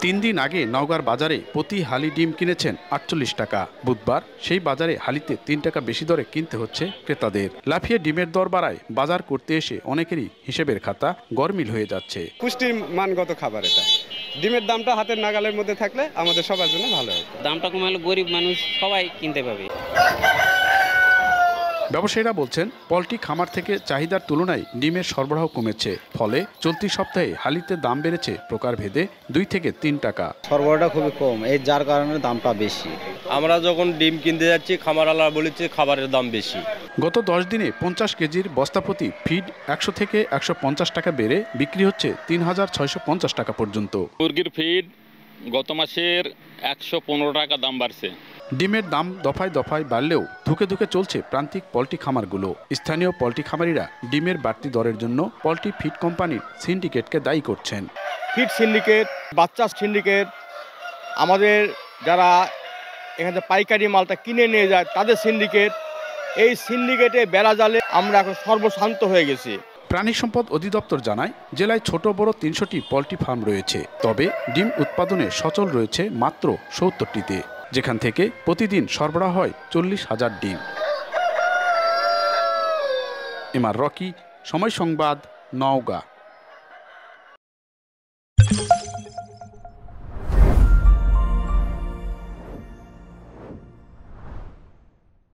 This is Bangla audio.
3 দিন আগে নওগাঁর বাজারে প্রতি হালি ডিম কিনেছেন 48 টাকা। বুধবার সেই বাজারে হালিতে 3 টাকা বেশি দরে কিনতে হচ্ছে ক্রেতাদের। লাফিয়ে ডিমের দর বাড়ায় বাজার করতে এসে অনেকেরই হিসেবের খাতা গরমিল হয়ে যাচ্ছে। পুষ্টির মানগত খাবার এটা। ডিমের দামটা হাতের নাগালের মধ্যে থাকলে আমাদের সবার জন্য ভালো হবে। দামটা কমালে গরিব মানুষ সবাই কিনতে পাবে। ব্যবসায়ীরা বলছেন, পোল্ট্রি খামার থেকে চাহিদার তুলনায় ডিমের সরবরাহ কমেছে। ফলে চলতি সপ্তাহে হালিতে দাম বেড়েছে প্রকারভেদে 2 থেকে 3 টাকা। সরবরাহটা খুবই কম, যার কারণে দামটা বেশি। আমরা যখন ডিম কিনতে যাচ্ছি খামারওয়ালা বলেছে খাবারের দাম বেশি। গত 10 দিনে 50 কেজির বস্তাপ্রতি ফিড 100 থেকে 150 টাকা বেড়ে বিক্রি হচ্ছে 3650 টাকা পর্যন্ত। মুরগির ফিড গত মাসের 115 টাকা দাম বাড়ছে। ডিমের দাম দফায় দফায় বাড়লেও ধুকে ধুকে চলছে প্রান্তিক পোল্ট্রি খামারগুলো। স্থানীয় পোল্ট্রি খামারিরা ডিমের বাড়তি দরের জন্য পোল্ট্রি ফিড কোম্পানির সিন্ডিকেটকে দায়ী করছেন। ফিড সিন্ডিকেট, বাচ্চা সিন্ডিকেট, আমাদের যারা এখানে পাইকারি মালটা কিনে নিয়ে যায় তাদের সিন্ডিকেট, এই সিন্ডিকেটে বেড়া জালে আমরা এখন সর্বশান্ত হয়ে গেছি। প্রাণী সম্পদ অধিদপ্তর জানায়, জেলায় ছোট বড় 300টি পোল্ট্রি ফার্ম রয়েছে। তবে ডিম উৎপাদনে সচল রয়েছে মাত্র 70টিতে, যেখান থেকে প্রতিদিন সরবরাহ হয় 40,000 ডিম। এমআর রকি, সময় সংবাদ, নওগাঁ।